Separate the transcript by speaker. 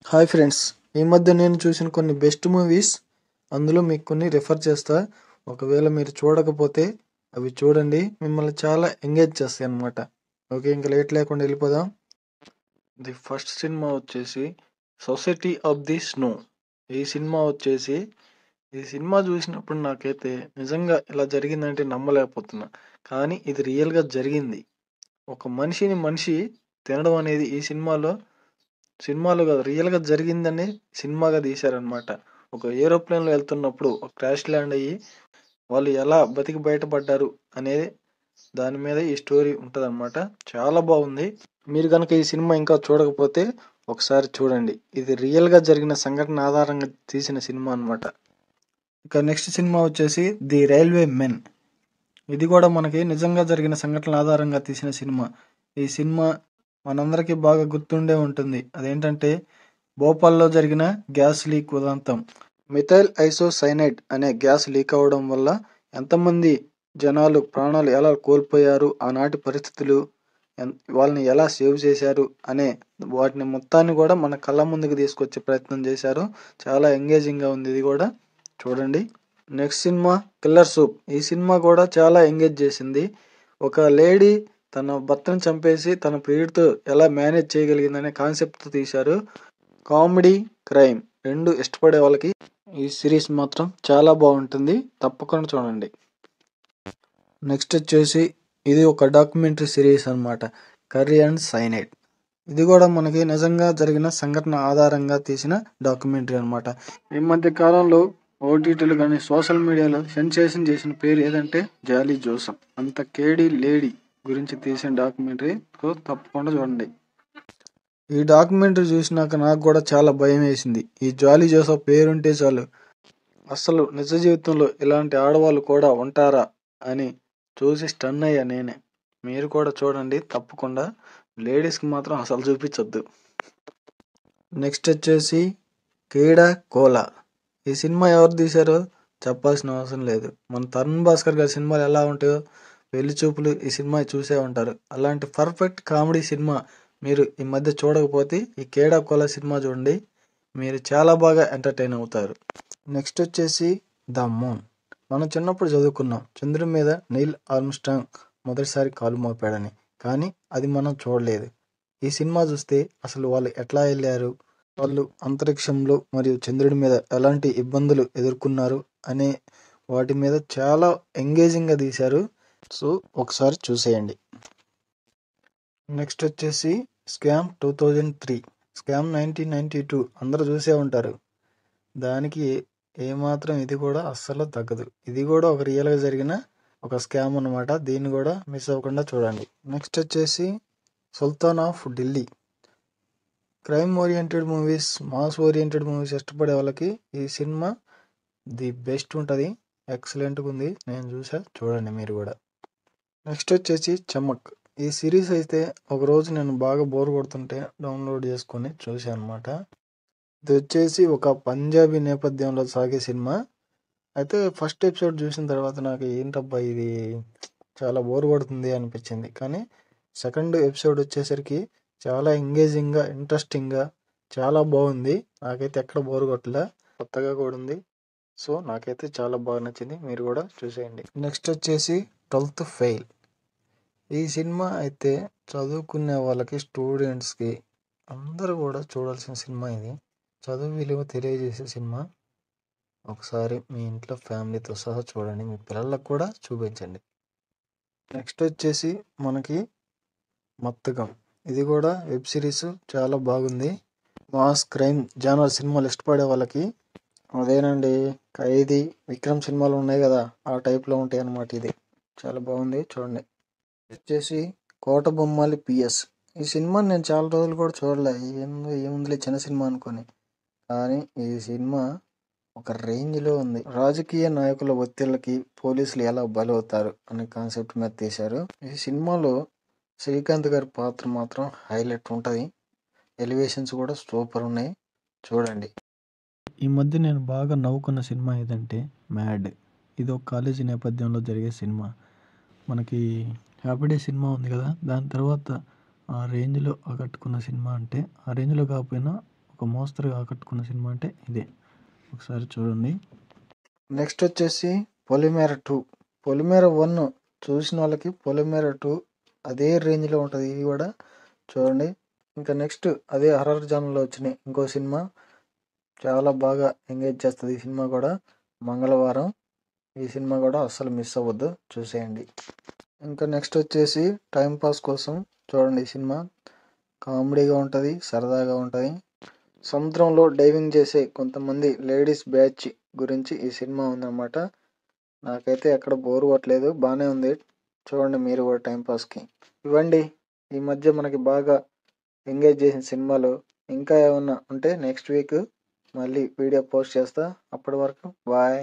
Speaker 1: Hi friends, ఈ మధ్య నేను చూసిన కొన్ని బెస్ట్ మూవీస్ అందులో మీకు కొన్ని రిఫర్ చేస్తా. ఒకవేళ మీరు చూడకపోతే అవి చూడండి, మిమ్మల్ని చాలా ఎంగేజ్ చేస్తాయి అన్నమాట. ఓకే, ఇంకా లేట్ లేకుండా వెళ్ళిపోదాం. ది ఫస్ట్ సినిమా వచ్చేసి సొసైటీ ఆఫ్ ది స్నో. ఈ సినిమా చూసినప్పుడు నాకైతే నిజంగా ఇలా జరిగిందంటే నమ్మలేకపోతున్నా. కానీ ఇది రియల్గా జరిగింది. ఒక మనిషి తినడం అనేది ఈ సినిమాలో కాదు, రియల్గా జరిగిందని సినిమాగా తీశారనమాట. ఒక ఏరోప్లేన్లో వెళ్తున్నప్పుడు ఒక క్రాష్ ల్యాండ్ అయ్యి వాళ్ళు ఎలా బతికి బయటపడ్డారు అనేది దాని మీద ఈ స్టోరీ ఉంటుందన్నమాట. చాలా బాగుంది. మీరు కనుక ఈ సినిమా ఇంకా చూడకపోతే ఒకసారి చూడండి. ఇది రియల్గా జరిగిన సంఘటన ఆధారంగా తీసిన సినిమా అన్నమాట. ఇక నెక్స్ట్ సినిమా వచ్చేసి ది రైల్వే మెన్. ఇది కూడా మనకి నిజంగా జరిగిన సంఘటనల ఆధారంగా తీసిన సినిమా. ఈ సినిమా మనందరికీ బాగా గుర్తుండే ఉంటుంది. అదేంటంటే భోపాల్లో జరిగిన గ్యాస్ లీక్ ఉదంతం. మిథైల్ ఐసోసైనైడ్ అనే గ్యాస్ లీక్ అవడం వల్ల ఎంతమంది జనాలు ప్రాణాలు ఎలా కోల్పోయారు, ఆనాటి పరిస్థితులు, వాళ్ళని ఎలా సేవ్ చేశారు అనే వాటిని మొత్తాన్ని కూడా మన కళ్ళ ముందుకు తీసుకొచ్చే ప్రయత్నం చేశారు. చాలా ఎంగేజింగ్గా ఉంది, ఇది కూడా చూడండి. Next cinema killer soup. ఈ సినిమా కూడా చాలా ఎంగేజ్ చేసింది. ఒక లేడీ తన భర్తను చంపేసి తన ప్రియుడితో ఎలా మేనేజ్ చేయగలిగిందనే కాన్సెప్ట్తో తీశారు. కామెడీ, క్రైమ్ రెండు ఇష్టపడే వాళ్ళకి ఈ సిరీస్ మాత్రం చాలా బాగుంటుంది, తప్పకుండా చూడండి. నెక్స్ట్ వచ్చేసి ఇది ఒక డాక్యుమెంటరీ సిరీస్ అన్నమాట, కర్రీ అండ్ సైనైడ్. ఇది కూడా మనకి నిజంగా జరిగిన సంఘటన ఆధారంగా తీసిన డాక్యుమెంటరీ అన్నమాట. ఈ మధ్య కాలంలో ఓటీటీలు కానీ సోషల్ మీడియాలో సెన్సేషన్ చేసిన పేరు ఏదంటే జాలీ జోసఫ్. అంత కేడీ లేడీ గురించి తీసిన డాక్యుమెంటరీ, తప్పకుండా చూడండి. ఈ డాక్యుమెంటరీ చూసినాక నాకు కూడా చాలా భయం వేసింది. ఈ జాలీ జోసఫ్ పేరుంటే చాలు అసలు నిజ జీవితంలో ఇలాంటి ఆడవాళ్ళు కూడా ఉంటారా అని చూసి స్టన్ అయ్యా నేనే. మీరు కూడా చూడండి తప్పకుండా. లేడీస్కి మాత్రం అసలు చూపించొద్దు. నెక్స్ట్ వచ్చేసి క్రీడా కోలా. ఈ సినిమా ఎవరు తీశారో చెప్పాల్సిన అవసరం లేదు. మన తరుణ్ భాస్కర్ గారి సినిమాలు ఎలా ఉంటాయో పెళ్లి చూపులు ఈ సినిమా చూసే ఉంటారు. అలాంటి పర్ఫెక్ట్ కామెడీ సినిమా మీరు ఈ మధ్య చూడకపోతే ఈ క్రీడా కోలా సినిమా చూడండి, మీరు చాలా బాగా ఎంటర్టైన్ అవుతారు. నెక్స్ట్ వచ్చేసి ద మూన్. మనం చిన్నప్పుడు చదువుకున్నాం చంద్రుడి మీద నీల్ ఆర్మ్స్ట్రాంగ్ మొదటిసారి కాలు మోపాడని, కానీ అది మనం చూడలేదు. ఈ సినిమా చూస్తే అసలు వాళ్ళు ఎట్లా వెళ్ళారు, వాళ్ళు అంతరిక్షంలో మరియు చంద్రుడి మీద ఎలాంటి ఇబ్బందులు ఎదుర్కొన్నారు అనే వాటి మీద చాలా ఎంగేజింగ్గా తీశారు. సో ఒకసారి చూసేయండి. నెక్స్ట్ వచ్చేసి స్కామ్ 2003, స్కామ్ 1992 అందరూ చూసే ఉంటారు. దానికి ఏమాత్రం ఇది కూడా అస్సలు తగ్గదు. ఇది కూడా ఒక రియల్గా జరిగిన ఒక స్కామ్ అన్నమాట. దీన్ని కూడా మిస్ అవ్వకుండా చూడండి. నెక్స్ట్ వచ్చేసి Sultan of Delhi. Crime oriented movies, mass oriented movies ఇష్టపడే వాళ్ళకి ఈ సినిమా ది బెస్ట్ ఉంటుంది. ఎక్సలెంట్గా ఉంది, నేను చూసా, చూడండి మీరు కూడా. నెక్స్ట్ వచ్చేసి చమక్. ఈ సిరీస్ అయితే ఒకరోజు నేను బాగా బోర్ కొడుతుంటే డౌన్లోడ్ చేసుకొని చూసాను అనమాట. ఇది వచ్చేసి ఒక పంజాబీ నేపథ్యంలో సాగే సినిమా. అయితే ఫస్ట్ ఎపిసోడ్ చూసిన తర్వాత నాకు ఏంటబ్బా ఇది చాలా బోర్ కొడుతుంది అనిపించింది. కానీ సెకండ్ ఎపిసోడ్ వచ్చేసరికి చాలా ఎంగేజింగ్గా, ఇంట్రెస్టింగ్గా చాలా బాగుంది. నాకైతే ఎక్కడ బోర్ కొట్టలే, కొత్తగా కూడా ఉంది. సో నాకైతే చాలా బాగా నచ్చింది, మీరు కూడా చూసేయండి. నెక్స్ట్ వచ్చేసి 12th ఫెయిల్. ఈ సినిమా అయితే చదువుకునే వాళ్ళకి, స్టూడెంట్స్కి అందరూ కూడా చూడాల్సిన సినిమా ఇది. చదువు విలువ తెలియజేసే సినిమా. ఒకసారి మీ ఇంట్లో ఫ్యామిలీతో సహా చూడండి, మీ పిల్లలకు కూడా చూపించండి. నెక్స్ట్ వచ్చేసి మనకి మత్తగం. ఇది కూడా వెబ్ సిరీస్, చాలా బాగుంది. మాస్ క్రైమ్ జానర్ సినిమాలు ఇష్టపడే వాళ్ళకి అదేనండి, ఖైదీ, విక్రమ్ సినిమాలు ఉన్నాయి కదా ఆ టైప్లో ఉంటాయి అన్నమాట. ఇది చాలా బాగుంది, చూడండి. వచ్చేసి కోట బొమ్మాలి పిఎస్. ఈ సినిమా నేను చాలా రోజులు కూడా చూడలే, ఏముందిలే చిన్న సినిమా అనుకొని. కానీ ఈ సినిమా ఒక రేంజ్లో ఉంది. రాజకీయ నాయకుల ఒత్తిళ్ళకి పోలీసులు ఎలా బలవుతారు అనే కాన్సెప్ట్ మీద తీశారు. ఈ సినిమాలో శ్రీకాంత్ గారి పాత్ర మాత్రం హైలైట్ ఉంటుంది. ఎలివేషన్స్ కూడా సూపర్ ఉన్నాయి, చూడండి. ఈ మధ్య నేను బాగా నవ్వుకున్న సినిమా ఏదంటే మ్యాడ్. ఇది ఒక కాలేజీ నేపథ్యంలో జరిగే సినిమా. మనకి హ్యాపీ డే సినిమా ఉంది కదా, దాని తర్వాత ఆ రేంజ్లో ఆకట్టుకున్న సినిమా. అంటే ఆ రేంజ్లో కాకపోయినా ఒక మోస్తరుగా ఆకట్టుకున్న సినిమా అంటే ఇదే. ఒకసారి చూడండి. నెక్స్ట్ వచ్చేసి పొలిమేర 2. పొలిమేర 1 చూసిన వాళ్ళకి పొలిమేర 2 అదే రేంజ్లో ఉంటుంది. ఇది కూడా చూడండి. ఇంకా నెక్స్ట్ అదే హర్రర్ జానర్లో వచ్చినాయి ఇంకో సినిమా, చాలా బాగా ఎంగేజ్ చేస్తుంది ఈ సినిమా కూడా. మంగళవారం ఈ సినిమా కూడా అస్సలు మిస్ అవ్వద్దు, చూసేయండి. ఇంకా నెక్స్ట్ వచ్చేసి టైంపాస్ కోసం చూడండి ఈ సినిమా. కామెడీగా ఉంటుంది, సరదాగా ఉంటుంది. సముద్రంలో డైవింగ్ చేసే కొంతమంది లేడీస్ బ్యాచ్ గురించి ఈ సినిమా ఉందన్నమాట. నాకైతే ఎక్కడ బోర్ కొట్టలేదు, బాగానే ఉంది. చూడండి మీరు కూడా టైంపాస్కి. ఇవ్వండి ఈ మధ్య మనకి బాగా ఎంగేజ్ చేసిన సినిమాలు. ఇంకా ఏమన్నా ఉంటే నెక్స్ట్ వీక్ మళ్ళీ వీడియో పోస్ట్ చేస్తా. అప్పటి వరకు బాయ్.